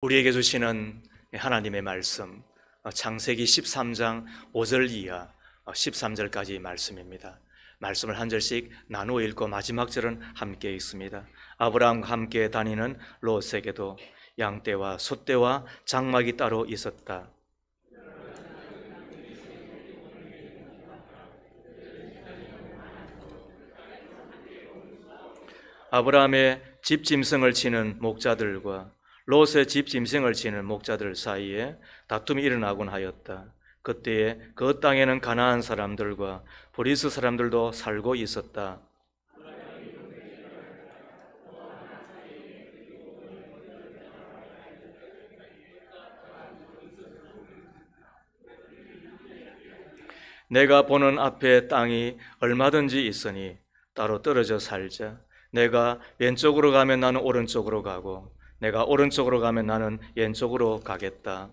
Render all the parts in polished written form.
우리에게 주시는 하나님의 말씀, 창세기 13장 5절 이하 13절까지 말씀입니다. 말씀을 한 절씩 나누어 읽고 마지막 절은 함께 읽습니다. 아브라함과 함께 다니는 롯에게도 양떼와 소떼와 장막이 따로 있었다. 아브라함의 집 짐승을 치는 목자들과 롯의 집 짐승을 치는 목자들 사이에 다툼이 일어나곤 하였다. 그때에 그 땅에는 가나안 사람들과 브리스 사람들도 살고 있었다. 내가 보는 앞에 땅이 얼마든지 있으니 따로 떨어져 살자. 내가 왼쪽으로 가면 나는 오른쪽으로 가고 내가 오른쪽으로 가면 나는 왼쪽으로 가겠다.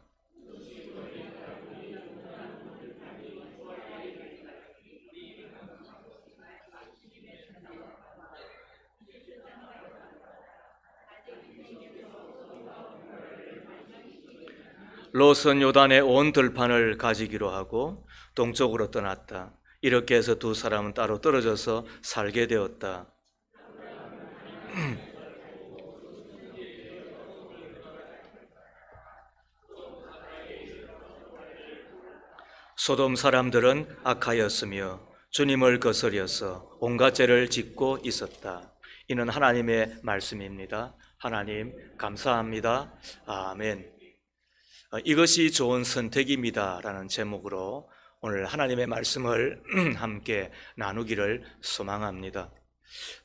롯은 요단의 온 들판을 가지기로 하고 동쪽으로 떠났다. 이렇게 해서 두 사람은 따로 떨어져서 살게 되었다. 소돔 사람들은 악하였으며 주님을 거스려서 온갖 죄를 짓고 있었다. 이는 하나님의 말씀입니다. 하나님 감사합니다. 아멘. 이것이 좋은 선택입니다 라는 제목으로 오늘 하나님의 말씀을 함께 나누기를 소망합니다.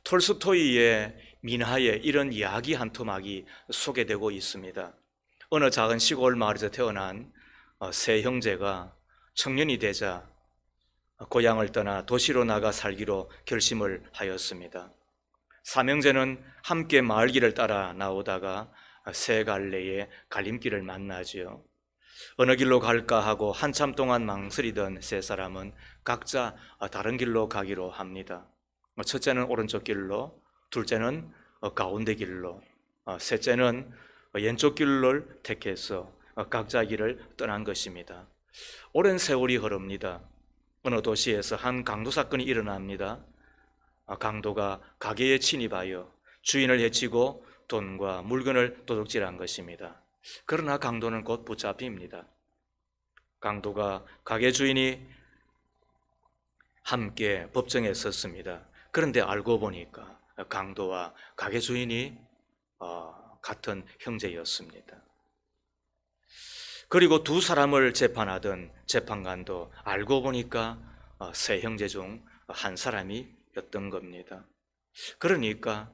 톨스토이의 민하에 이런 이야기 한 토막이 소개되고 있습니다. 어느 작은 시골 마을에서 태어난 세 형제가 청년이 되자 고향을 떠나 도시로 나가 살기로 결심을 하였습니다. 삼형제는 함께 마을길을 따라 나오다가 세 갈래의 갈림길을 만나지요. 어느 길로 갈까 하고 한참 동안 망설이던 세 사람은 각자 다른 길로 가기로 합니다. 첫째는 오른쪽 길로, 둘째는 가운데 길로, 셋째는 왼쪽 길을 택해서 각자 길을 떠난 것입니다. 오랜 세월이 흐릅니다. 어느 도시에서 한 강도 사건이 일어납니다. 강도가 가게에 침입하여 주인을 해치고 돈과 물건을 도둑질한 것입니다. 그러나 강도는 곧 붙잡힙니다. 강도가 가게 주인이 함께 법정에 섰습니다. 그런데 알고 보니까 강도와 가게 주인이 같은 형제였습니다. 그리고 두 사람을 재판하던 재판관도 알고 보니까 세 형제 중 한 사람이었던 겁니다. 그러니까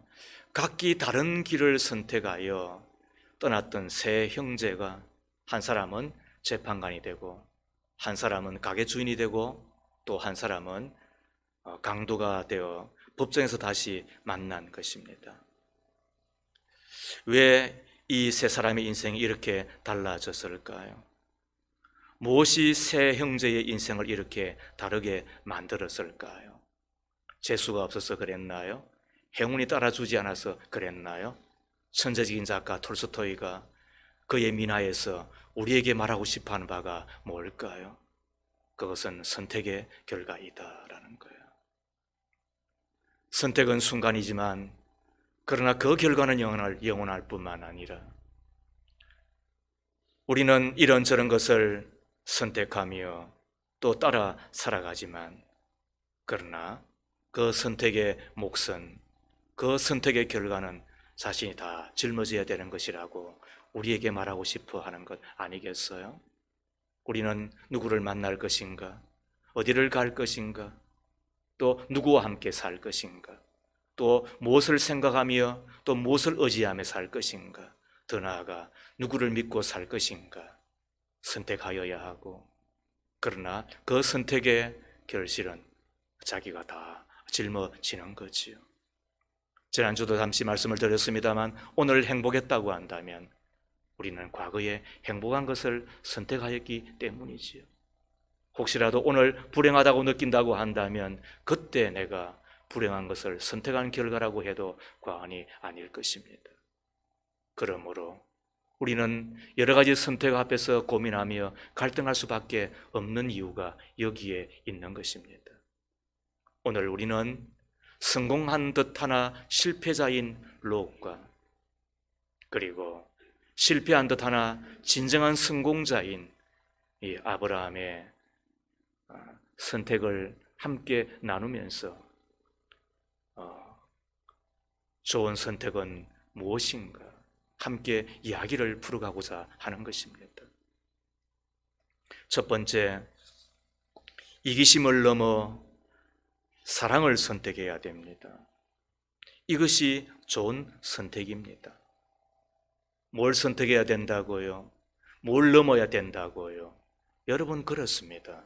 각기 다른 길을 선택하여 떠났던 세 형제가 한 사람은 재판관이 되고 한 사람은 가게 주인이 되고 또 한 사람은 강도가 되어 법정에서 다시 만난 것입니다. 왜 이 세 사람의 인생이 이렇게 달라졌을까요? 무엇이 세 형제의 인생을 이렇게 다르게 만들었을까요? 재수가 없어서 그랬나요? 행운이 따라주지 않아서 그랬나요? 천재적인 작가 톨스토이가 그의 민하에서 우리에게 말하고 싶어하는 바가 뭘까요? 그것은 선택의 결과이다라는 거예요. 선택은 순간이지만 그러나 그 결과는 영원할 뿐만 아니라 우리는 이런저런 것을 선택하며 또 따라 살아가지만 그러나 그 선택의 몫은 그 선택의 결과는 자신이 다 짊어져야 되는 것이라고 우리에게 말하고 싶어 하는 것 아니겠어요? 우리는 누구를 만날 것인가? 어디를 갈 것인가? 또 누구와 함께 살 것인가? 또 무엇을 생각하며 또 무엇을 의지하며 살 것인가? 더 나아가 누구를 믿고 살 것인가? 선택하여야 하고 그러나 그 선택의 결실은 자기가 다 짊어지는 거지요. 지난주도 잠시 말씀을 드렸습니다만 오늘 행복했다고 한다면 우리는 과거에 행복한 것을 선택하였기 때문이지요. 혹시라도 오늘 불행하다고 느낀다고 한다면 그때 내가 불행한 것을 선택한 결과라고 해도 과언이 아닐 것입니다. 그러므로 우리는 여러 가지 선택 앞에서 고민하며 갈등할 수밖에 없는 이유가 여기에 있는 것입니다. 오늘 우리는 성공한 듯하나 실패자인 롯과 그리고 실패한 듯하나 진정한 성공자인 이 아브라함의 선택을 함께 나누면서 좋은 선택은 무엇인가 함께 이야기를 풀어가고자 하는 것입니다. 첫 번째, 이기심을 넘어 사랑을 선택해야 됩니다. 이것이 좋은 선택입니다. 뭘 선택해야 된다고요? 뭘 넘어야 된다고요? 여러분, 그렇습니다.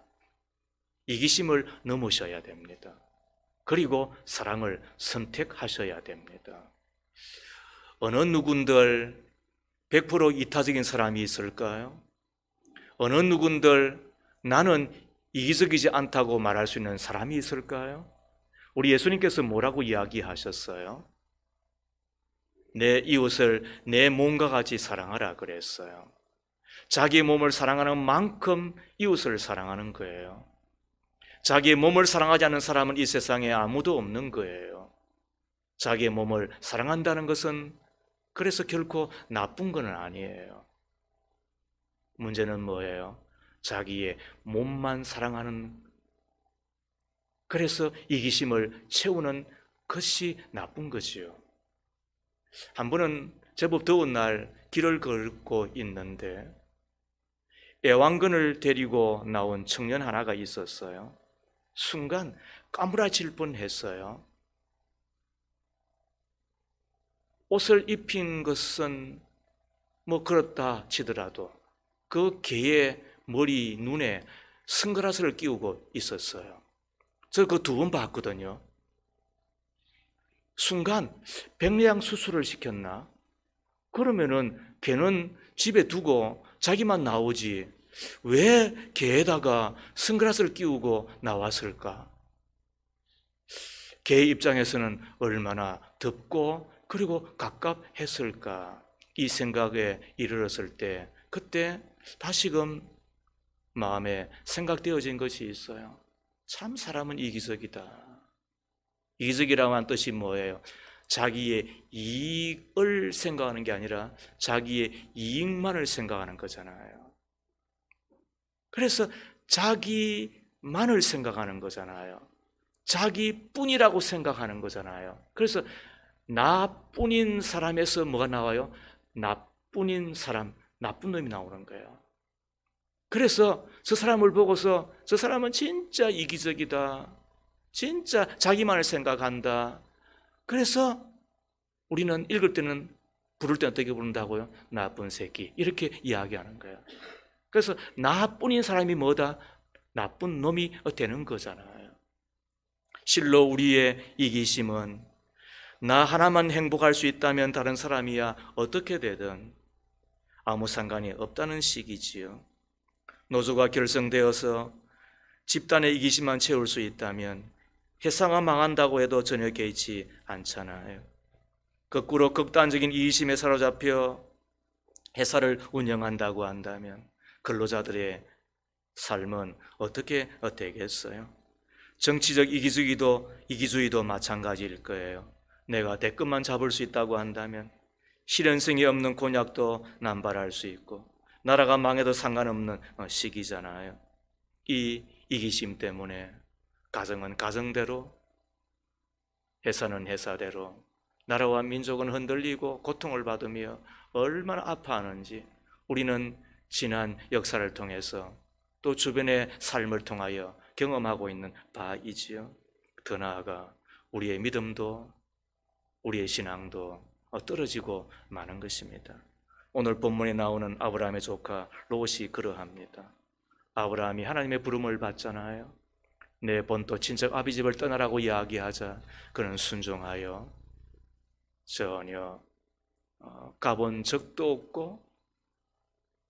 이기심을 넘으셔야 됩니다. 그리고 사랑을 선택하셔야 됩니다. 어느 누군들 100% 이타적인 사람이 있을까요? 어느 누군들 나는 이기적이지 않다고 말할 수 있는 사람이 있을까요? 우리 예수님께서 뭐라고 이야기하셨어요? 내 이웃을 내 몸과 같이 사랑하라 그랬어요. 자기의 몸을 사랑하는 만큼 이웃을 사랑하는 거예요. 자기의 몸을 사랑하지 않는 사람은 이 세상에 아무도 없는 거예요. 자기의 몸을 사랑한다는 것은 그래서 결코 나쁜 건 아니에요. 문제는 뭐예요? 자기의 몸만 사랑하는, 그래서 이기심을 채우는 것이 나쁜 거지요. 한 번은 제법 더운 날 길을 걷고 있는데 애완견을 데리고 나온 청년 하나가 있었어요. 순간 까무라칠 뻔했어요. 옷을 입힌 것은 뭐 그렇다 치더라도 그 개의 머리, 눈에 선글라스를 끼우고 있었어요. 저 그 두 번 봤거든요. 순간 백내장 수술을 시켰나? 그러면은 개는 집에 두고 자기만 나오지 왜 개에다가 선글라스를 끼우고 나왔을까? 개 입장에서는 얼마나 덥고 그리고 갑갑했을까? 이 생각에 이르렀을 때 그때 다시금 마음에 생각되어진 것이 있어요. 참 사람은 이기적이다. 이기적이라고 하는 뜻이 뭐예요? 자기의 이익을 생각하는 게 아니라 자기의 이익만을 생각하는 거잖아요. 그래서 자기만을 생각하는 거잖아요. 자기뿐이라고 생각하는 거잖아요. 그래서 나뿐인 사람에서 뭐가 나와요? 나뿐인 사람, 나쁜 놈이 나오는 거예요. 그래서 저 사람을 보고서 저 사람은 진짜 이기적이다. 진짜 자기만을 생각한다. 그래서 우리는 읽을 때는 부를 때 어떻게 부른다고요? 나쁜 새끼. 이렇게 이야기하는 거예요. 그래서 나뿐인 사람이 뭐다? 나쁜 놈이 되는 거잖아요. 실로 우리의 이기심은 나 하나만 행복할 수 있다면 다른 사람이야 어떻게 되든 아무 상관이 없다는 식이지요. 노조가 결성되어서 집단의 이기심만 채울 수 있다면 회사가 망한다고 해도 전혀 개의치 않잖아요. 거꾸로 극단적인 이기심에 사로잡혀 회사를 운영한다고 한다면 근로자들의 삶은 어떻게 되겠어요? 정치적 이기주의도 마찬가지일 거예요. 내가 대권만 잡을 수 있다고 한다면 실현성이 없는 공약도 남발할 수 있고 나라가 망해도 상관없는 시기잖아요. 이 이기심 때문에 가정은 가정대로, 회사는 회사대로, 나라와 민족은 흔들리고 고통을 받으며 얼마나 아파하는지 우리는 지난 역사를 통해서 또 주변의 삶을 통하여 경험하고 있는 바이지요. 더 나아가 우리의 믿음도 우리의 신앙도 떨어지고 마는 것입니다. 오늘 본문에 나오는 아브라함의 조카 롯이 그러합니다. 아브라함이 하나님의 부름을 받잖아요. 내 본토 친척 아비집을 떠나라고 이야기하자 그는 순종하여 전혀 가본 적도 없고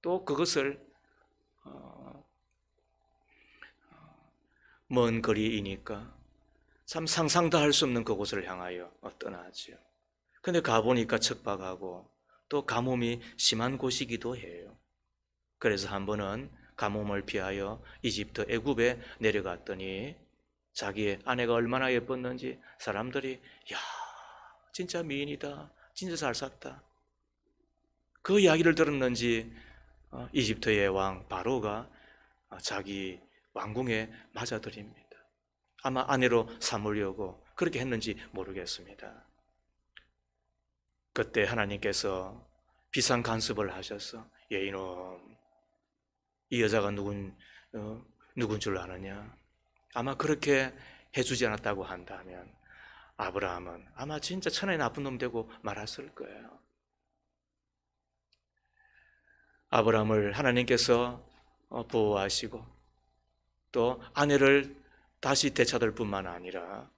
또 그것을 먼 거리이니까 참 상상도 할 수 없는 그곳을 향하여 떠나지요. 근데 가보니까 척박하고 또 가뭄이 심한 곳이기도 해요. 그래서 한 번은 가뭄을 피하여 이집트 애굽에 내려갔더니 자기의 아내가 얼마나 예뻤는지 사람들이 야, 진짜 미인이다, 진짜 잘 샀다, 그 이야기를 들었는지 이집트의 왕 바로가 자기 왕궁에 맞아들입니다. 아마 아내로 삼으려고 그렇게 했는지 모르겠습니다. 그때 하나님께서 비상 간섭을 하셔서 이놈, 이 여자가 누군 줄 아느냐? 아마 그렇게 해주지 않았다고 한다면 아브라함은 아마 진짜 천하의 나쁜 놈 되고 말았을 거예요. 아브라함을 하나님께서 보호하시고 또 아내를 다시 되찾을 뿐만 아니라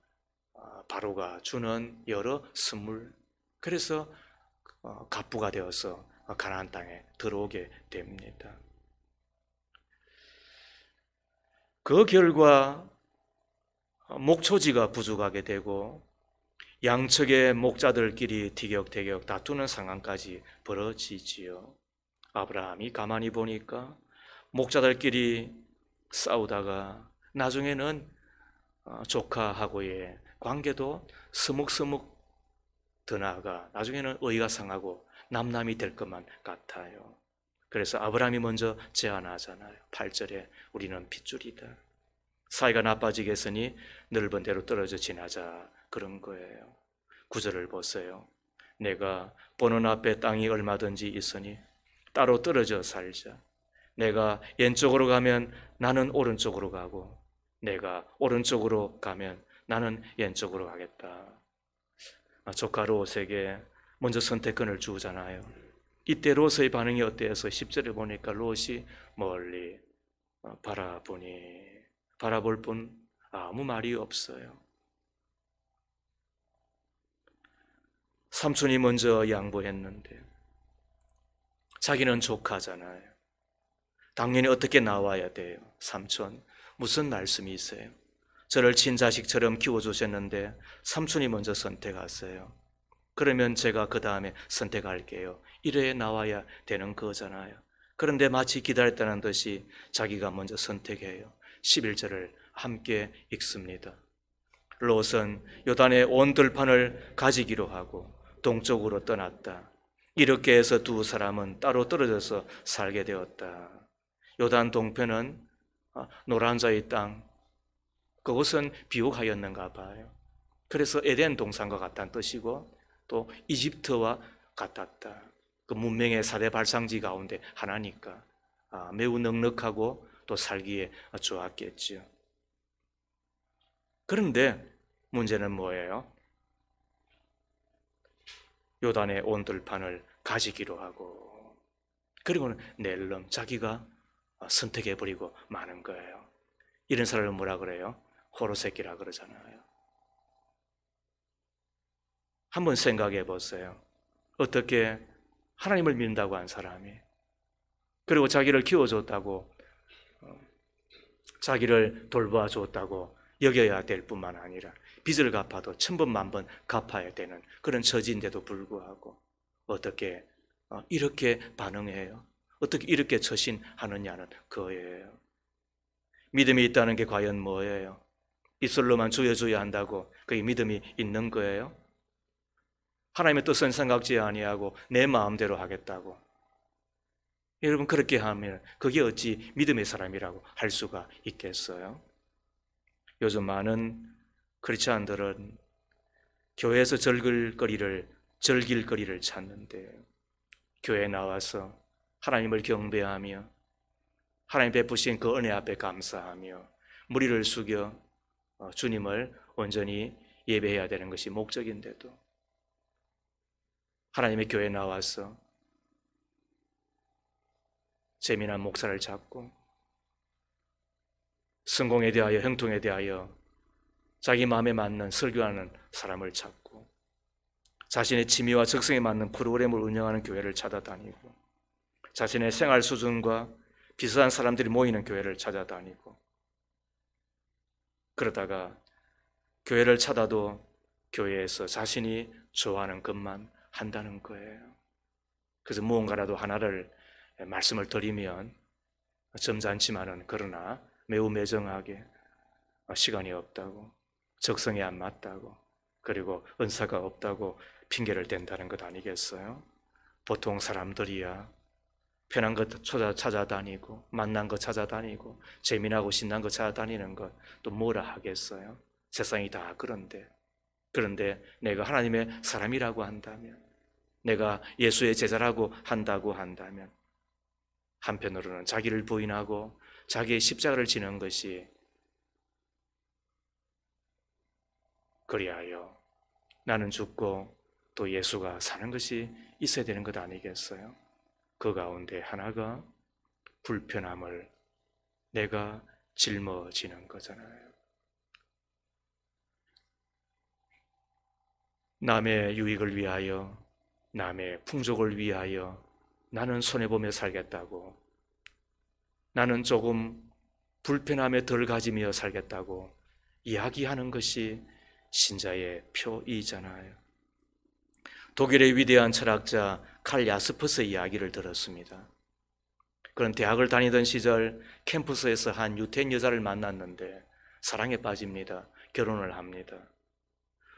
바로가 주는 여러 선물, 그래서 갑부가 되어서 가나안 땅에 들어오게 됩니다. 그 결과 목초지가 부족하게 되고 양측의 목자들끼리 티격태격 다투는 상황까지 벌어지지요. 아브라함이 가만히 보니까 목자들끼리 싸우다가 나중에는 조카하고의 관계도 서먹서먹 더 나아가 나중에는 의가 상하고 남남이 될 것만 같아요. 그래서 아브라함이 먼저 제안하잖아요. 8절에 우리는 핏줄이다, 사이가 나빠지겠으니 넓은 데로 떨어져 지나자, 그런 거예요. 9절을 보세요. 내가 보는 앞에 땅이 얼마든지 있으니 따로 떨어져 살자. 내가 왼쪽으로 가면 나는 오른쪽으로 가고 내가 오른쪽으로 가면 나는 왼쪽으로 가겠다. 조카 롯에게 먼저 선택권을 주잖아요. 이때 롯의 반응이 어때서 10절에 보니까 롯이 멀리 바라볼 뿐 아무 말이 없어요. 삼촌이 먼저 양보했는데 자기는 조카잖아요. 당연히 어떻게 나와야 돼요. 삼촌, 무슨 말씀이세요? 저를 친자식처럼 키워주셨는데 삼촌이 먼저 선택하세요. 그러면 제가 그 다음에 선택할게요. 이래 나와야 되는 거잖아요. 그런데 마치 기다렸다는 듯이 자기가 먼저 선택해요. 11절을 함께 읽습니다. 롯은 요단의 온 들판을 가지기로 하고 동쪽으로 떠났다. 이렇게 해서 두 사람은 따로 떨어져서 살게 되었다. 요단 동편은 노란자의 땅, 그것은 비옥하였는가 봐요. 그래서 에덴 동산과 같다는 뜻이고 또 이집트와 같았다. 그 문명의 4대 발상지 가운데 하나니까 매우 넉넉하고 또 살기에 좋았겠죠. 그런데 문제는 뭐예요? 요단의 온 들판을 가지기로 하고 그리고는 낼름 자기가 선택해버리고 마는 거예요. 이런 사람을 뭐라 그래요? 호로새끼라 그러잖아요. 한번 생각해 보세요. 어떻게 하나님을 믿는다고 한 사람이, 그리고 자기를 키워줬다고, 자기를 돌봐줬다고 여겨야 될 뿐만 아니라 빚을 갚아도 천번 만번 갚아야 되는 그런 처지인데도 불구하고 어떻게 이렇게 반응해요? 어떻게 이렇게 처신하느냐는 거예요. 믿음이 있다는 게 과연 뭐예요? 입술로만 조여줘야 한다고 그게 믿음이 있는 거예요? 하나님의 뜻은 생각지 아니하고 내 마음대로 하겠다고, 여러분 그렇게 하면 그게 어찌 믿음의 사람이라고 할 수가 있겠어요? 요즘 많은 크리스찬들은 교회에서 즐길 거리를 찾는데 교회에 나와서 하나님을 경배하며 하나님 베푸신 그 은혜 앞에 감사하며 무리를 숙여 주님을 온전히 예배해야 되는 것이 목적인데도 하나님의 교회에 나와서 재미난 목사를 찾고 성공에 대하여 형통에 대하여 자기 마음에 맞는 설교하는 사람을 찾고 자신의 취미와 적성에 맞는 프로그램을 운영하는 교회를 찾아다니고 자신의 생활 수준과 비슷한 사람들이 모이는 교회를 찾아다니고 그러다가 교회를 찾아도 교회에서 자신이 좋아하는 것만 한다는 거예요. 그래서 무언가라도 하나를 말씀을 드리면 점잖지만은 그러나 매우 매정하게 시간이 없다고, 적성에 안 맞다고, 그리고 은사가 없다고 핑계를 댄다는 것 아니겠어요? 보통 사람들이야 편한 것 찾아다니고 만난 거 찾아다니고 재미나고 신난 거 찾아다니는 것 또 뭐라 하겠어요? 세상이 다 그런데 내가 하나님의 사람이라고 한다면, 내가 예수의 제자라고 한다면 한편으로는 자기를 부인하고 자기의 십자가를 지는 것이, 그리하여 나는 죽고 또 예수가 사는 것이 있어야 되는 것 아니겠어요? 그 가운데 하나가 불편함을 내가 짊어지는 거잖아요. 남의 유익을 위하여, 남의 풍족을 위하여 나는 손해보며 살겠다고, 나는 조금 불편함에 덜 가지며 살겠다고 이야기하는 것이 신자의 표이잖아요. 독일의 위대한 철학자 칼 야스퍼스의 이야기를 들었습니다. 그는 대학을 다니던 시절 캠퍼스에서 한 유태인 여자를 만났는데 사랑에 빠집니다. 결혼을 합니다.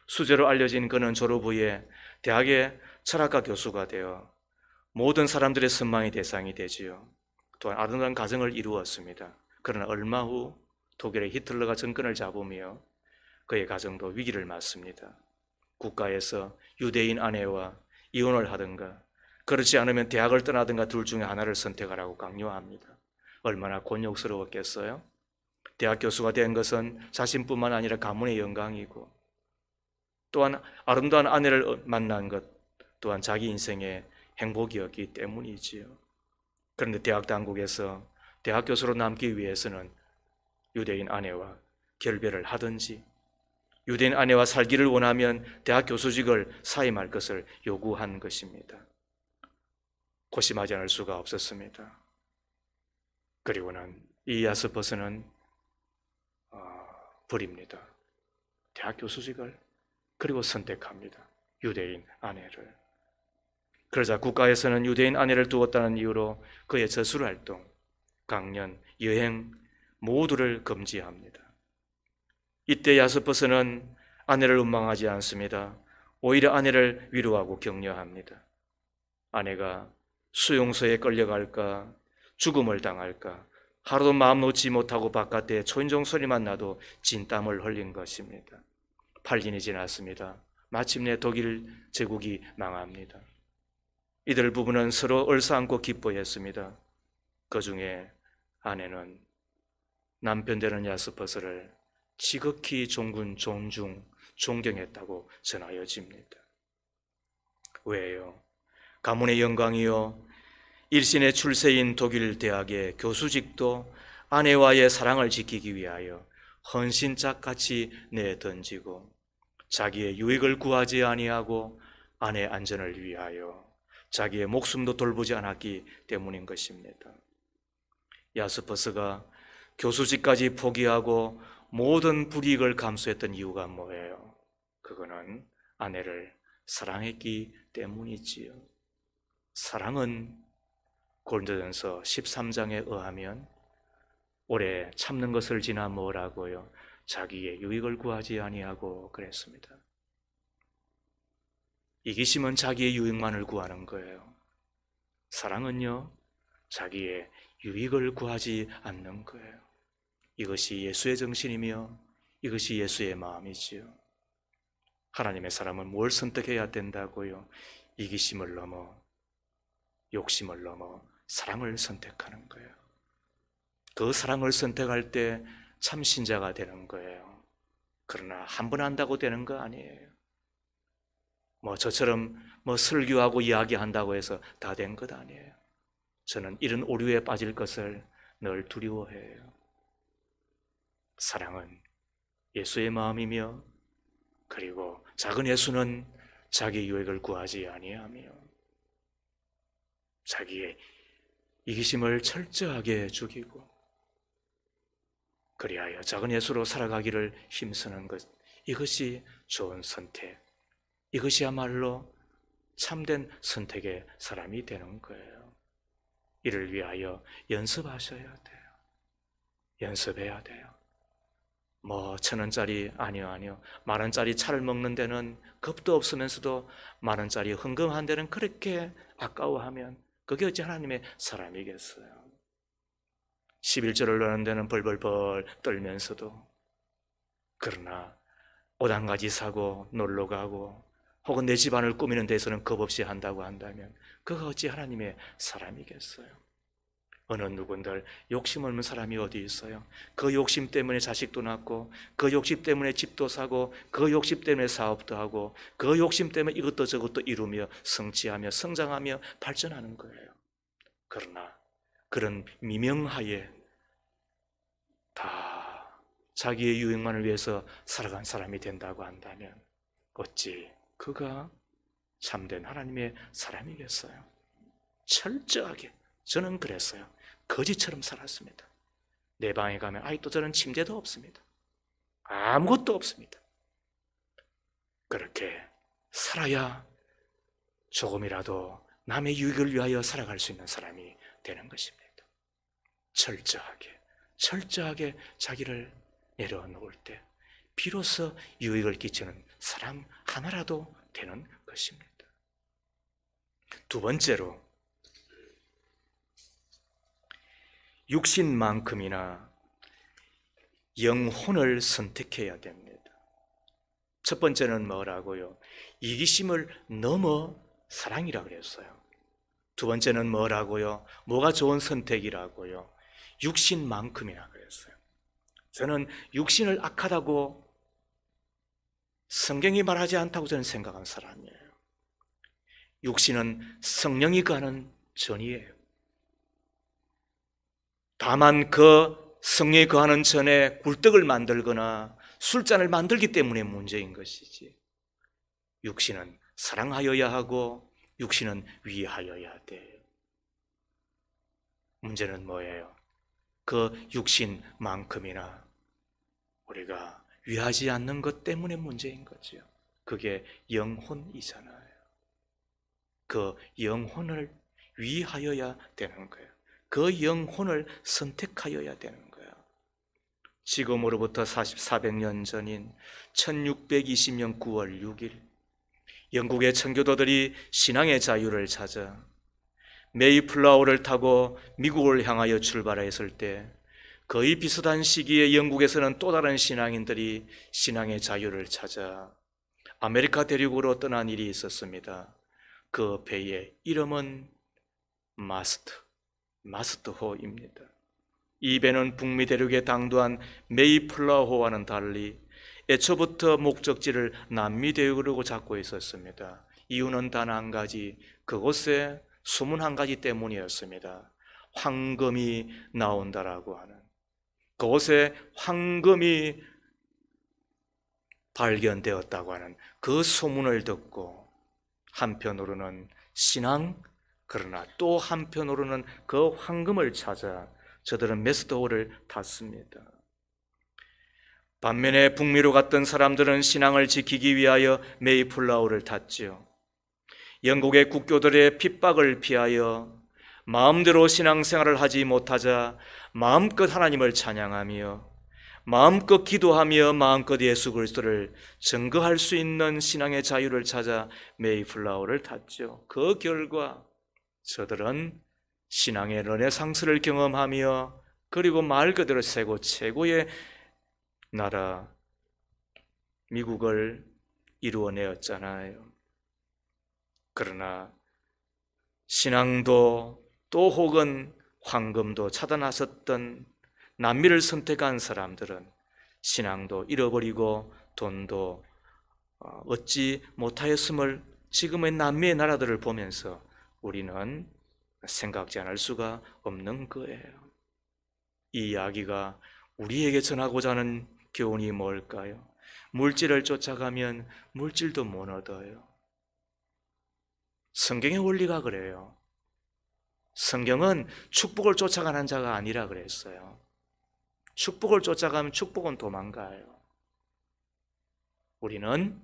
수재로 알려진 그는 졸업 후에 대학의 철학과 교수가 되어 모든 사람들의 선망의 대상이 되지요. 또한 아름다운 가정을 이루었습니다. 그러나 얼마 후 독일의 히틀러가 정권을 잡으며 그의 가정도 위기를 맞습니다. 국가에서 유대인 아내와 이혼을 하든가 그렇지 않으면 대학을 떠나든가 둘 중에 하나를 선택하라고 강요합니다. 얼마나 곤욕스러웠겠어요? 대학 교수가 된 것은 자신뿐만 아니라 가문의 영광이고, 또한 아름다운 아내를 만난 것 또한 자기 인생의 행복이었기 때문이지요. 그런데 대학 당국에서 대학 교수로 남기 위해서는 유대인 아내와 결별을 하든지, 유대인 아내와 살기를 원하면 대학 교수직을 사임할 것을 요구한 것입니다. 고심하지 않을 수가 없었습니다. 그리고는 이 야스퍼스는 버립니다. 대학 교수직을. 그리고 선택합니다. 유대인 아내를. 그러자 국가에서는 유대인 아내를 두었다는 이유로 그의 저술활동, 강연, 여행 모두를 금지합니다. 이때 야스퍼스는 아내를 원망하지 않습니다. 오히려 아내를 위로하고 격려합니다. 아내가 수용소에 끌려갈까, 죽음을 당할까, 하루도 마음 놓지 못하고 바깥에 초인종 소리만 나도 진땀을 흘린 것입니다. 8년이 지났습니다. 마침내 독일 제국이 망합니다. 이들 부부는 서로 얼싸안고 기뻐했습니다. 그 중에 아내는 남편 되는 야스퍼스를 지극히 존경했다고 전하여집니다. 왜요? 가문의 영광이요, 일신의 출세인 독일 대학의 교수직도 아내와의 사랑을 지키기 위하여 헌신짝같이 내던지고 자기의 유익을 구하지 아니하고 아내 안전을 위하여 자기의 목숨도 돌보지 않았기 때문인 것입니다. 야스퍼스가 교수직까지 포기하고 모든 불이익을 감수했던 이유가 뭐예요? 그거는 아내를 사랑했기 때문이지요. 사랑은 고린도전서 13장에 의하면 오래 참는 것을 지나 뭐라고요? 자기의 유익을 구하지 아니하고 그랬습니다. 이기심은 자기의 유익만을 구하는 거예요. 사랑은요, 자기의 유익을 구하지 않는 거예요. 이것이 예수의 정신이며 이것이 예수의 마음이지요. 하나님의 사람은 뭘 선택해야 된다고요? 이기심을 넘어, 욕심을 넘어 사랑을 선택하는 거예요. 그 사랑을 선택할 때 참 신자가 되는 거예요. 그러나 한 번 한다고 되는 거 아니에요. 저처럼 설교하고 이야기한다고 해서 다 된 것 아니에요. 저는 이런 오류에 빠질 것을 늘 두려워해요. 사랑은 예수의 마음이며, 그리고 작은 예수는 자기 유익을 구하지 아니하며 자기의 이기심을 철저하게 죽이고, 그리하여 작은 예수로 살아가기를 힘쓰는 것, 이것이 좋은 선택, 이것이야말로 참된 선택의 사람이 되는 거예요. 이를 위하여 연습하셔야 돼요. 연습해야 돼요. 뭐 1,000원짜리 아니요. 10,000원짜리 차를 먹는 데는 겁도 없으면서도 10,000원짜리 헌금한 데는 그렇게 아까워하면 그게 어찌 하나님의 사람이겠어요. 11조를 넣는 데는 벌벌벌 떨면서도, 그러나 옷 한 가지 사고 놀러 가고 혹은 내 집안을 꾸미는 데서는 겁 없이 한다고 한다면 그가 어찌 하나님의 사람이겠어요. 어느 누군들 욕심 없는 사람이 어디 있어요? 그 욕심 때문에 자식도 낳고, 그 욕심 때문에 집도 사고, 그 욕심 때문에 사업도 하고, 그 욕심 때문에 이것도 저것도 이루며 성취하며 성장하며 발전하는 거예요. 그러나 그런 미명하에 다 자기의 유익만을 위해서 살아간 사람이 된다고 한다면 어찌 그가 참된 하나님의 사람이겠어요? 철저하게 저는 그랬어요. 거지처럼 살았습니다. 내 방에 가면 아직도 저는 침대도 없습니다. 아무것도 없습니다. 그렇게 살아야 조금이라도 남의 유익을 위하여 살아갈 수 있는 사람이 되는 것입니다. 철저하게 자기를 내려놓을 때 비로소 유익을 끼치는 사람 하나라도 되는 것입니다. 두 번째로, 육신만큼이나 영혼을 선택해야 됩니다. 첫 번째는 뭐라고요? 이기심을 넘어 사랑이라고 그랬어요. 두 번째는 뭐라고요? 뭐가 좋은 선택이라고요? 육신만큼이나 그랬어요. 저는 육신을 악하다고 성경이 말하지 않다고 저는 생각한 사람이에요. 육신은 성령이 가는 전이에요. 다만 그 성령이 거하는 전에 굴떡을 만들거나 술잔을 만들기 때문에 문제인 것이지, 육신은 사랑하여야 하고 육신은 위하여야 돼요. 문제는 뭐예요? 그 육신만큼이나 우리가 위하지 않는 것 때문에 문제인 거죠. 그게 영혼이잖아요. 그 영혼을 위하여야 되는 거예요. 그 영혼을 선택하여야 되는 거예요. 지금으로부터 400년 전인 1620년 9월 6일 영국의 청교도들이 신앙의 자유를 찾아 메이플라워를 타고 미국을 향하여 출발했을 때 거의 비슷한 시기에 영국에서는 또 다른 신앙인들이 신앙의 자유를 찾아 아메리카 대륙으로 떠난 일이 있었습니다. 그 배의 이름은 마스트호입니다. 이 배는 북미 대륙에 당도한 메이플라워호와는 달리 애초부터 목적지를 남미 대륙으로 잡고 있었습니다. 이유는 단 한 가지, 그곳에 소문 한 가지 때문이었습니다. 황금이 나온다라고 하는, 그곳에 황금이 발견되었다고 하는 그 소문을 듣고 한편으로는 신앙, 그러나 또 한편으로는 그 황금을 찾아 저들은 메스도호를 탔습니다. 반면에 북미로 갔던 사람들은 신앙을 지키기 위하여 메이플라워를 탔지요. 영국의 국교들의 핍박을 피하여 마음대로 신앙생활을 하지 못하자 마음껏 하나님을 찬양하며 마음껏 기도하며 마음껏 예수 그리스도를 증거할 수 있는 신앙의 자유를 찾아 메이플라워를 탔죠. 그 결과 저들은 신앙의 르네상스를 경험하며 그리고 말 그대로 최고의 나라 미국을 이루어내었잖아요. 그러나 신앙도 또 혹은 황금도 찾아 나섰던 남미를 선택한 사람들은 신앙도 잃어버리고 돈도 얻지 못하였음을 지금의 남미의 나라들을 보면서 우리는 생각지 않을 수가 없는 거예요. 이 이야기가 우리에게 전하고자 하는 교훈이 뭘까요? 물질을 쫓아가면 물질도 못 얻어요. 성경의 원리가 그래요. 성경은 축복을 쫓아가는 자가 아니라 그랬어요. 축복을 쫓아가면 축복은 도망가요. 우리는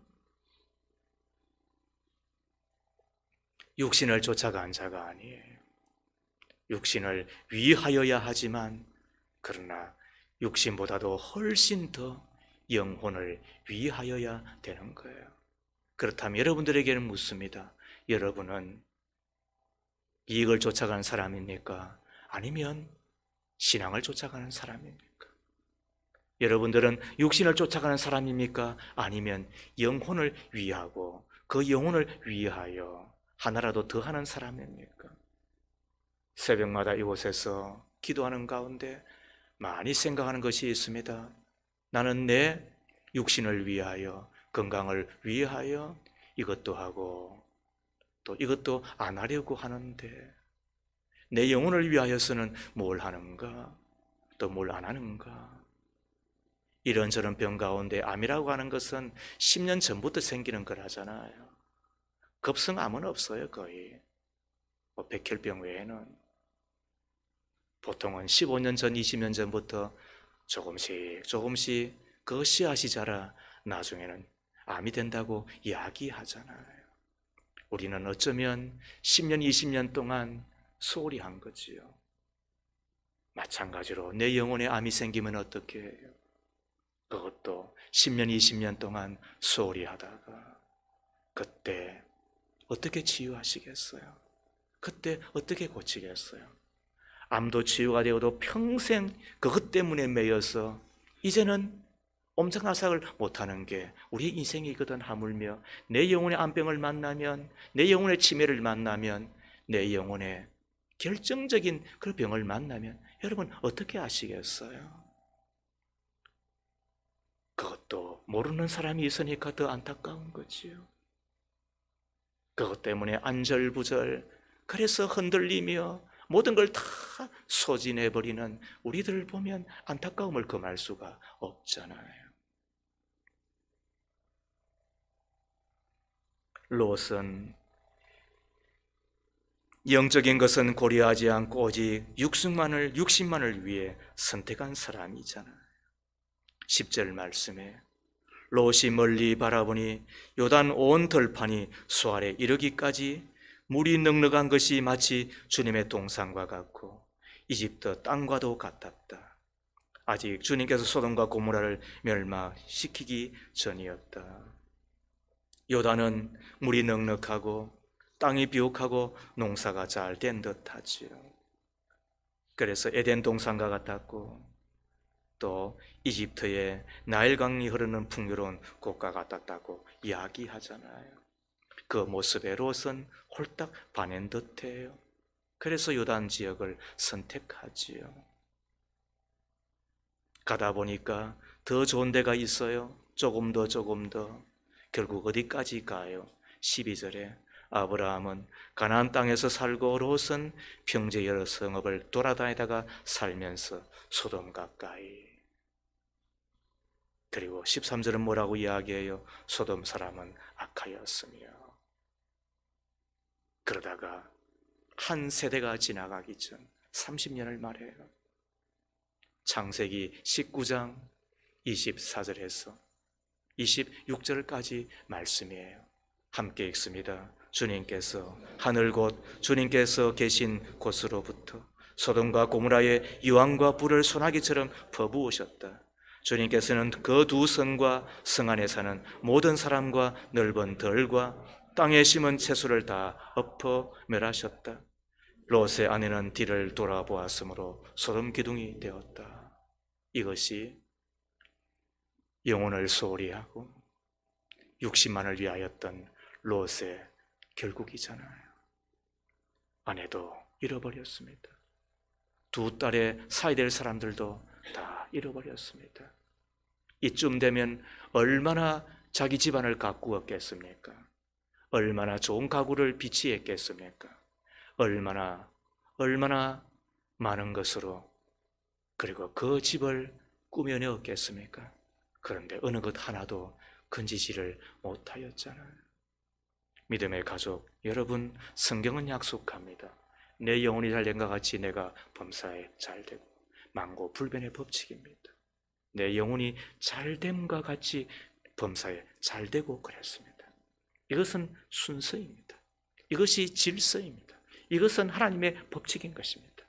육신을 쫓아간 자가 아니에요. 육신을 위하여야 하지만 그러나 육신보다도 훨씬 더 영혼을 위하여야 되는 거예요. 그렇다면 여러분들에게는 묻습니다. 여러분은 이익을 쫓아가는 사람입니까? 아니면 신앙을 쫓아가는 사람입니까? 여러분들은 육신을 쫓아가는 사람입니까? 아니면 영혼을 위하고 그 영혼을 위하여 하나라도 더 하는 사람입니까? 새벽마다 이곳에서 기도하는 가운데 많이 생각하는 것이 있습니다. 나는 내 육신을 위하여, 건강을 위하여 이것도 하고 또 이것도 안 하려고 하는데 내 영혼을 위하여서는 뭘 하는가? 또 뭘 안 하는가? 이런저런 병 가운데 암이라고 하는 것은 10년 전부터 생기는 거라잖아요. 급성암은 없어요, 거의. 백혈병 외에는. 보통은 15년 전, 20년 전부터 조금씩 그 씨앗이 자라 나중에는 암이 된다고 이야기하잖아요. 우리는 어쩌면 10년, 20년 동안 소홀히 한 거지요. 마찬가지로 내 영혼에 암이 생기면 어떻게 해요? 그것도 10년, 20년 동안 소홀히 하다가 그때 어떻게 치유하시겠어요? 그때 어떻게 고치겠어요? 암도 치유가 되어도 평생 그것 때문에 매여서 이제는 옴짝달싹을 못하는 게 우리의 인생이거든. 하물며 내 영혼의 암병을 만나면, 내 영혼의 치매를 만나면, 내 영혼의 결정적인 그 병을 만나면 여러분 어떻게 아시겠어요? 그것도 모르는 사람이 있으니까 더 안타까운 거지요. 그것 때문에 안절부절, 그래서 흔들리며 모든 걸 다 소진해버리는 우리들을 보면 안타까움을 금할 수가 없잖아요. 롯은 영적인 것은 고려하지 않고 오직 육신만을 위해 선택한 사람이잖아요. 10절 말씀에 롯이 멀리 바라보니 요단 온 들판이 수아래 이르기까지 물이 넉넉한 것이 마치 주님의 동산과 같고 이집트 땅과도 같았다. 아직 주님께서 소돔과 고모라를 멸망시키기 전이었다. 요단은 물이 넉넉하고 땅이 비옥하고 농사가 잘 된 듯하지요. 그래서 에덴 동산과 같았고 또 이집트의 나일강이 흐르는 풍요로운 곳과 같았다고 이야기하잖아요. 그 모습에 롯은 홀딱 반한 듯해요. 그래서 요단 지역을 선택하지요. 가다 보니까 더 좋은 데가 있어요. 조금 더 결국 어디까지 가요? 12절에 아브라함은 가나안 땅에서 살고 롯은 평지 여러 성읍을 돌아다니다가 살면서 소돔 가까이. 그리고 13절은 뭐라고 이야기해요? 소돔 사람은 악하였으며. 그러다가 한 세대가 지나가기 전 30년을 말해요. 창세기 19장 24절에서 26절까지 말씀이에요. 함께 읽습니다. 주님께서 하늘 곧 주님께서 계신 곳으로부터 소돔과 고모라의 유황과 불을 소나기처럼 퍼부으셨다. 주님께서는 그 두 성과 성 안에 사는 모든 사람과 넓은 들과 땅에 심은 채소를 다 엎어 멸하셨다. 롯의 아내는 뒤를 돌아보았으므로 소돔 기둥이 되었다. 이것이 영혼을 소홀히 하고 육신만을 위하였던 롯의 결국이잖아요. 아내도 잃어버렸습니다. 두 딸의 사이될 사람들도 다 잃어버렸습니다. 이쯤 되면 얼마나 자기 집안을 가꾸었겠습니까? 얼마나 좋은 가구를 비치했겠습니까? 얼마나 많은 것으로 그리고 그 집을 꾸며내었겠습니까? 그런데 어느 것 하나도 건지지를 못하였잖아요. 믿음의 가족 여러분, 성경은 약속합니다. 내 영혼이 잘된 것 같이 내가 범사에 잘되고 만고불변의 법칙입니다. 내 영혼이 잘됨과 같이 범사에 잘되고 그랬습니다. 이것은 순서입니다. 이것이 질서입니다. 이것은 하나님의 법칙인 것입니다.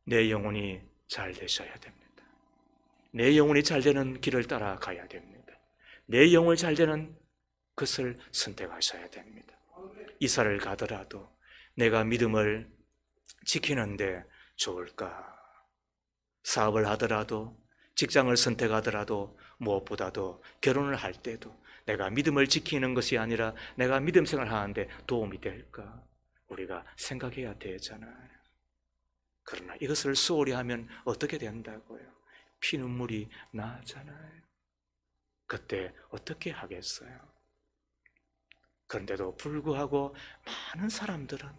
내 영혼이 잘 되셔야 됩니다. 내 영혼이 잘 되는 길을 따라가야 됩니다. 내 영혼이 잘 되는 것을 선택하셔야 됩니다. 이사를 가더라도 내가 믿음을 지키는데 좋을까? 사업을 하더라도, 직장을 선택하더라도, 무엇보다도 결혼을 할 때도 내가 믿음을 지키는 것이 아니라 내가 믿음 생활을 하는데 도움이 될까? 우리가 생각해야 되잖아요. 그러나 이것을 소홀히 하면 어떻게 된다고요? 피눈물이 나잖아요. 그때 어떻게 하겠어요? 그런데도 불구하고 많은 사람들은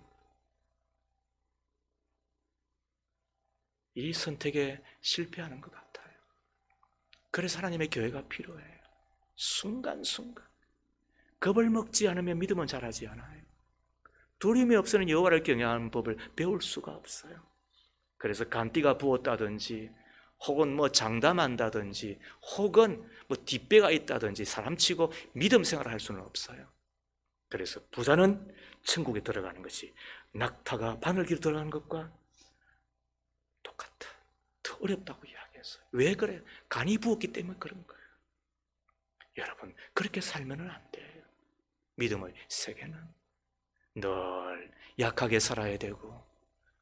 이 선택에 실패하는 것 같아요. 그래서 하나님의 교회가 필요해요. 순간순간 겁을 먹지 않으면 믿음은 자라지 않아요. 두려움이 없으면 여호와를 경외하는 법을 배울 수가 없어요. 그래서 간띠가 부었다든지 혹은 장담한다든지 혹은 뒷배가 있다든지 사람치고 믿음 생활을 할 수는 없어요. 그래서 부자는 천국에 들어가는 것이 낙타가 바늘기로 들어가는 것과 똑같아. 더 어렵다고 이야기했어요. 왜 그래? 간이 부었기 때문에 그런 거예요. 여러분, 그렇게 살면 안 돼요. 믿음의 세계는 늘 약하게 살아야 되고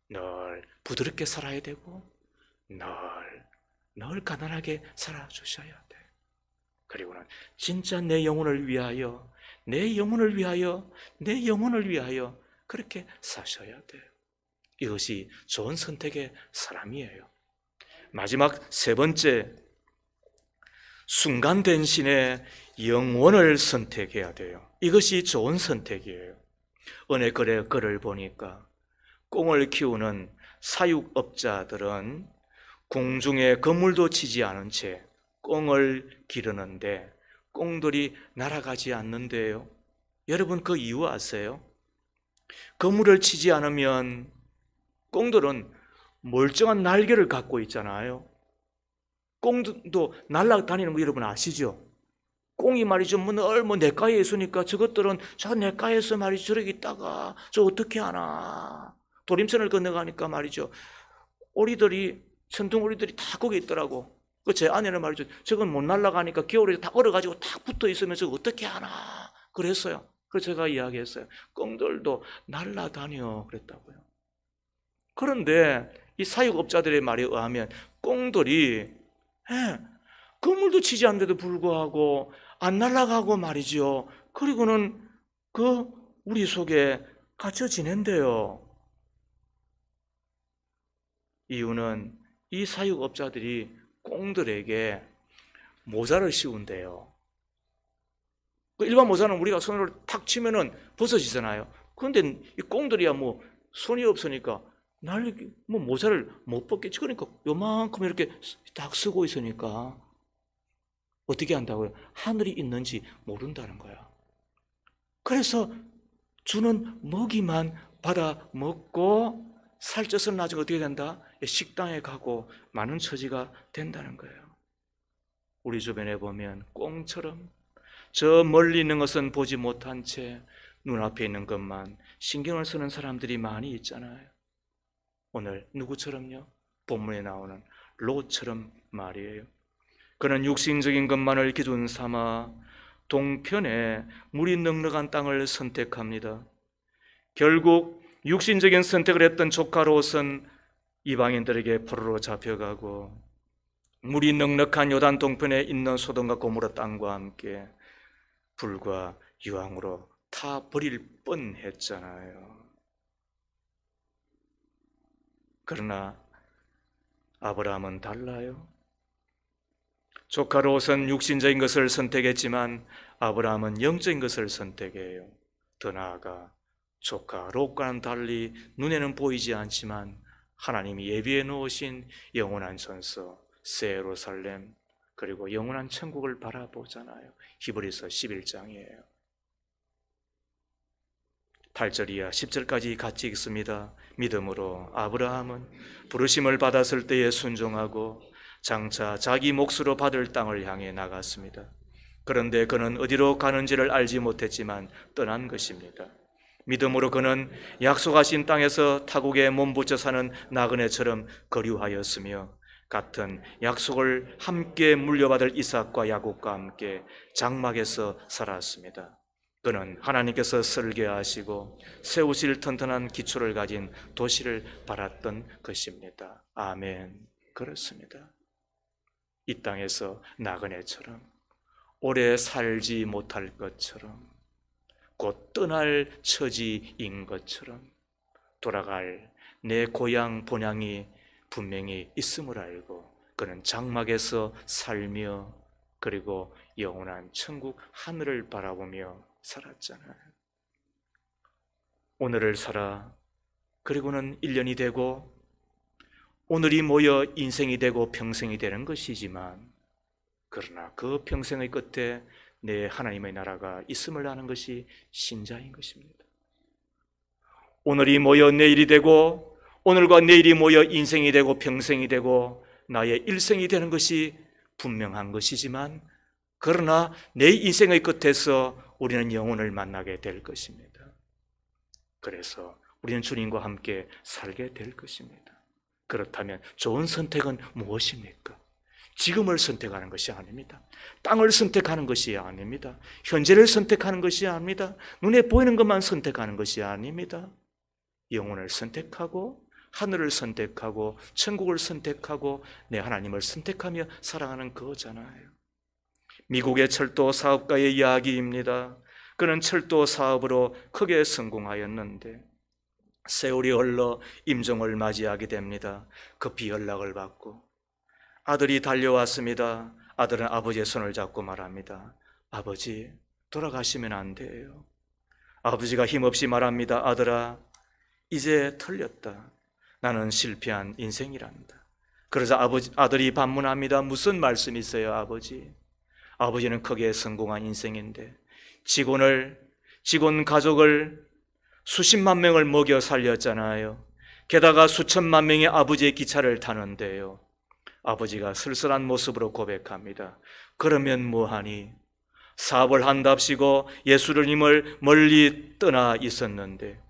늘 부드럽게 살아야 되고 늘 가난하게 살아주셔야 돼요. 그리고는 진짜 내 영혼을 위하여 그렇게 사셔야 돼요. 이것이 좋은 선택의 사람이에요. 마지막 세 번째, 순간 대신에 영원을 선택해야 돼요. 이것이 좋은 선택이에요. 은혜 글을 보니까 꽁을 키우는 사육업자들은 공중에 그물도 치지 않은 채 꽁을 기르는데 꽁들이 날아가지 않는데요. 여러분, 그 이유 아세요? 그물을 치지 않으면 꽁들은 멀쩡한 날개를 갖고 있잖아요. 꽁도 날아다니는 거 여러분 아시죠? 꽁이 말이죠, 늘 냇가에 있으니까 저것들은 저 냇가에서 말이죠, 저렇게 있다가 저 어떻게 하나. 도림천을 건너가니까 말이죠, 천둥오리들이 다 거기 있더라고. 제 아내는 말이죠, 저건 못 날아가니까 겨울에 다 얼어가지고 딱 붙어 있으면 저거 어떻게 하나 그랬어요. 그래서 제가 이야기했어요. 꽁들도 날아다녀 그랬다고요. 그런데 이 사육업자들의 말에 의하면 꽁들이 그물도 치지 않는데도 불구하고 안 날아가고 말이죠, 그리고는 우리 속에 갇혀 지낸대요. 이유는 이 사육업자들이 꽁들에게 모자를 씌운대요. 일반 모자는 우리가 손으로 탁 치면은 벗어지잖아요. 그런데 이 꽁들이야 손이 없으니까 모자를 못 벗겠지. 그러니까 요만큼 이렇게 딱 쓰고 있으니까 어떻게 한다고요? 하늘이 있는지 모른다는 거야. 그래서 주는 먹이만 받아 먹고 살쪄서 나중에 어떻게 된다? 식당에 가고 많은 처지가 된다는 거예요. 우리 주변에 보면 꽁처럼 저 멀리 있는 것은 보지 못한 채 눈앞에 있는 것만 신경을 쓰는 사람들이 많이 있잖아요. 오늘 누구처럼요? 본문에 나오는 롯처럼 말이에요. 그는 육신적인 것만을 기준 삼아 동편에 물이 넉넉한 땅을 선택합니다. 결국 육신적인 선택을 했던 조카 롯은 이방인들에게 포로로 잡혀가고 물이 넉넉한 요단 동편에 있는 소돔과 고모라 땅과 함께 불과 유황으로 타 버릴 뻔했잖아요. 그러나 아브라함은 달라요. 조카 롯은 육신적인 것을 선택했지만 아브라함은 영적인 것을 선택해요. 더 나아가 조카 롯과는 달리 눈에는 보이지 않지만 하나님이 예비해 놓으신 영원한 전서 새 예루살렘 그리고 영원한 천국을 바라보잖아요. 히브리서 11장이에요. 8절 이하 10절까지 같이 읽습니다. 믿음으로 아브라함은 부르심을 받았을 때에 순종하고 장차 자기 몫으로 받을 땅을 향해 나갔습니다. 그런데 그는 어디로 가는지를 알지 못했지만 떠난 것입니다. 믿음으로 그는 약속하신 땅에서 타국에 몸붙여 사는 나그네처럼 거류하였으며 같은 약속을 함께 물려받을 이삭과 야곱과 함께 장막에서 살았습니다. 그는 하나님께서 설계하시고 세우실 튼튼한 기초를 가진 도시를 바랐던 것입니다. 아멘. 그렇습니다. 이 땅에서 나그네처럼 오래 살지 못할 것처럼 곧 떠날 처지인 것처럼 돌아갈 내 고향 본향이 분명히 있음을 알고 그는 장막에서 살며 그리고 영원한 천국 하늘을 바라보며 살았잖아요. 오늘을 살아 그리고는 1년이 되고 오늘이 모여 인생이 되고 평생이 되는 것이지만 그러나 그 평생의 끝에 내 하나님의 나라가 있음을 아는 것이 신자인 것입니다. 오늘이 모여 내일이 되고 오늘과 내일이 모여 인생이 되고 평생이 되고 나의 일생이 되는 것이 분명한 것이지만 그러나 내 인생의 끝에서 우리는 영혼을 만나게 될 것입니다. 그래서 우리는 주님과 함께 살게 될 것입니다. 그렇다면 좋은 선택은 무엇입니까? 지금을 선택하는 것이 아닙니다. 땅을 선택하는 것이 아닙니다. 현재를 선택하는 것이 아닙니다. 눈에 보이는 것만 선택하는 것이 아닙니다. 영혼을 선택하고 하늘을 선택하고 천국을 선택하고 내 하나님을 선택하며 살아가는 그거잖아요. 미국의 철도 사업가의 이야기입니다. 그는 철도 사업으로 크게 성공하였는데 세월이 흘러 임종을 맞이하게 됩니다. 급히 연락을 받고 아들이 달려왔습니다. 아들은 아버지의 손을 잡고 말합니다. 아버지, 돌아가시면 안 돼요. 아버지가 힘없이 말합니다. 아들아, 이제 틀렸다. 나는 실패한 인생이란다. 그러자 아들이 반문합니다. 무슨 말씀이세요, 아버지? 아버지는 크게 성공한 인생인데 직원 가족을 수십만 명을 먹여 살렸잖아요. 게다가 수천만 명이 아버지의 기차를 타는데요. 아버지가 쓸쓸한 모습으로 고백합니다. 그러면 뭐하니? 사업을 한답시고 예수님을 멀리 떠나 있었는데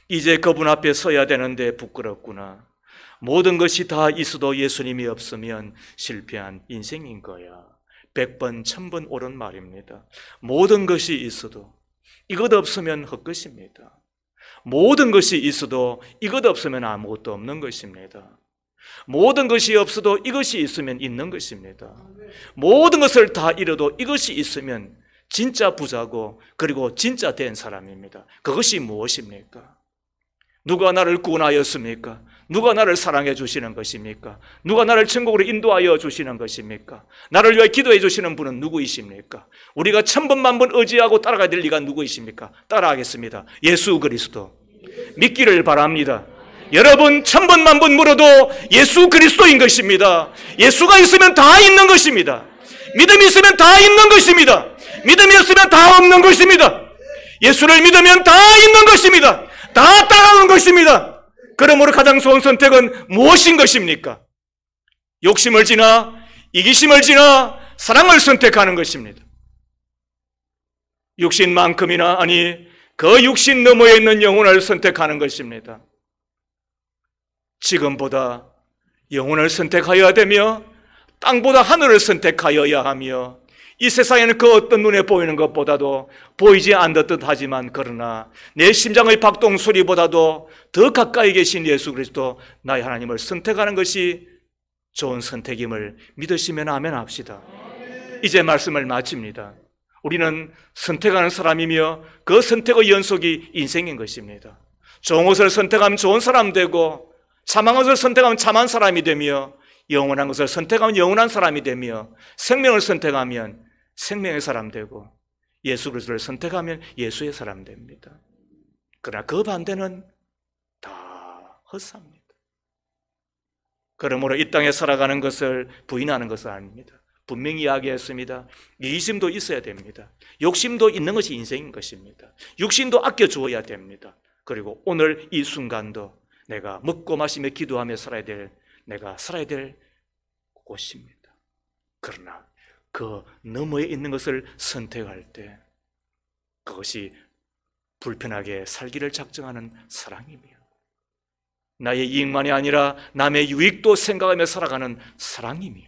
이제 그분 앞에 서야 되는데 부끄럽구나. 모든 것이 다 있어도 예수님이 없으면 실패한 인생인 거야. 100번, 1000번 옳은 말입니다. 모든 것이 있어도 이것 없으면 헛것입니다. 모든 것이 있어도 이것 없으면 아무것도 없는 것입니다. 모든 것이 없어도 이것이 있으면 있는 것입니다. 모든 것을 다 잃어도 이것이 있으면 진짜 부자고 그리고 진짜 된 사람입니다. 그것이 무엇입니까? 누가 나를 구원하였습니까? 누가 나를 사랑해 주시는 것입니까? 누가 나를 천국으로 인도하여 주시는 것입니까? 나를 위해 기도해 주시는 분은 누구이십니까? 우리가 1000번 만번 의지하고 따라가야 될 리가 누구이십니까? 따라하겠습니다. 예수 그리스도 믿기를 바랍니다. 여러분 1000번 만번 물어도 예수 그리스도인 것입니다. 예수가 있으면 다 있는 것입니다. 믿음이 있으면 다 있는 것입니다. 믿음이 없으면 다 없는 것입니다. 예수를 믿으면 다 있는 것입니다. 다 따라오는 것입니다. 그러므로 가장 좋은 선택은 무엇인 것입니까? 욕심을 지나 이기심을 지나 사랑을 선택하는 것입니다. 육신만큼이나 아니 그 육신 너머에 있는 영혼을 선택하는 것입니다. 지금보다 영혼을 선택하여야 되며 땅보다 하늘을 선택하여야 하며 이 세상에는 그 어떤 눈에 보이는 것보다도 보이지 않듯 하지만 그러나 내 심장의 박동 소리보다도 더 가까이 계신 예수 그리스도 나의 하나님을 선택하는 것이 좋은 선택임을 믿으시면 아멘 합시다. 이제 말씀을 마칩니다. 우리는 선택하는 사람이며 그 선택의 연속이 인생인 것입니다. 좋은 것을 선택하면 좋은 사람 되고 참한 것을 선택하면 참한 사람이 되며 영원한 것을 선택하면 영원한 사람이 되며 생명을 선택하면 생명의 사람 되고 예수 그리스도를 선택하면 예수의 사람 됩니다. 그러나 그 반대는 다 헛사입니다. 그러므로 이 땅에 살아가는 것을 부인하는 것은 아닙니다. 분명히 이야기했습니다. 이기심도 있어야 됩니다. 욕심도 있는 것이 인생인 것입니다. 육신도 아껴주어야 됩니다. 그리고 오늘 이 순간도 내가 먹고 마시며 기도하며 살아야 될 내가 살아야 될 곳입니다. 그러나 그 너머에 있는 것을 선택할 때 그것이 불편하게 살기를 작정하는 사랑이며 나의 이익만이 아니라 남의 유익도 생각하며 살아가는 사랑이며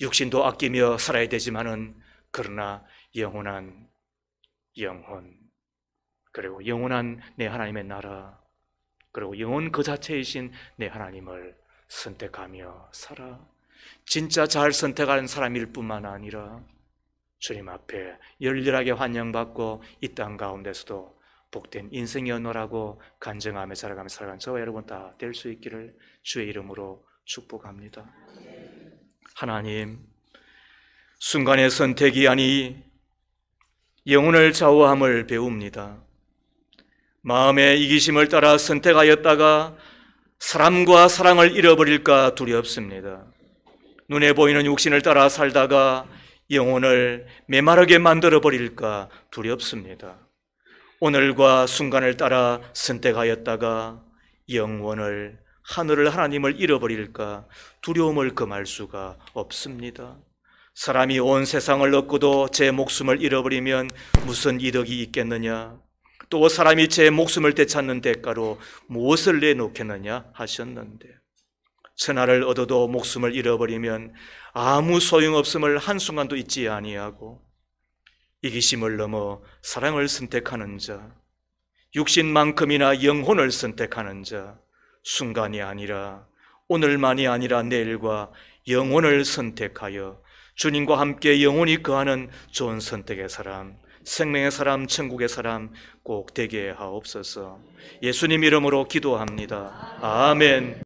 육신도 아끼며 살아야 되지만은 그러나 영원한 영혼 그리고 영원한 내 하나님의 나라 그리고 영혼 그 자체이신 내 하나님을 선택하며 살아 진짜 잘 선택한 사람일 뿐만 아니라 주님 앞에 열렬하게 환영받고 이 땅 가운데서도 복된 인생이 언어라고 간증하며 살아가며 살아가는 저와 여러분 다 될 수 있기를 주의 이름으로 축복합니다. 하나님, 순간의 선택이 아니 영혼을 좌우함을 배웁니다. 마음의 이기심을 따라 선택하였다가 사람과 사랑을 잃어버릴까 두렵습니다. 눈에 보이는 육신을 따라 살다가 영혼을 메마르게 만들어 버릴까 두렵습니다. 오늘과 순간을 따라 선택하였다가 영원을 하늘을 하나님을 잃어버릴까 두려움을 금할 수가 없습니다. 사람이 온 세상을 얻고도 제 목숨을 잃어버리면 무슨 이득이 있겠느냐? 또 사람이 제 목숨을 되찾는 대가로 무엇을 내놓겠느냐 하셨는데 천하를 얻어도 목숨을 잃어버리면 아무 소용없음을 한순간도 잊지 아니하고 이기심을 넘어 사랑을 선택하는 자, 육신만큼이나 영혼을 선택하는 자, 순간이 아니라 오늘만이 아니라 내일과 영혼을 선택하여 주님과 함께 영원히 거하는 좋은 선택의 사람, 생명의 사람, 천국의 사람 꼭 되게 하옵소서. 예수님 이름으로 기도합니다. 아멘.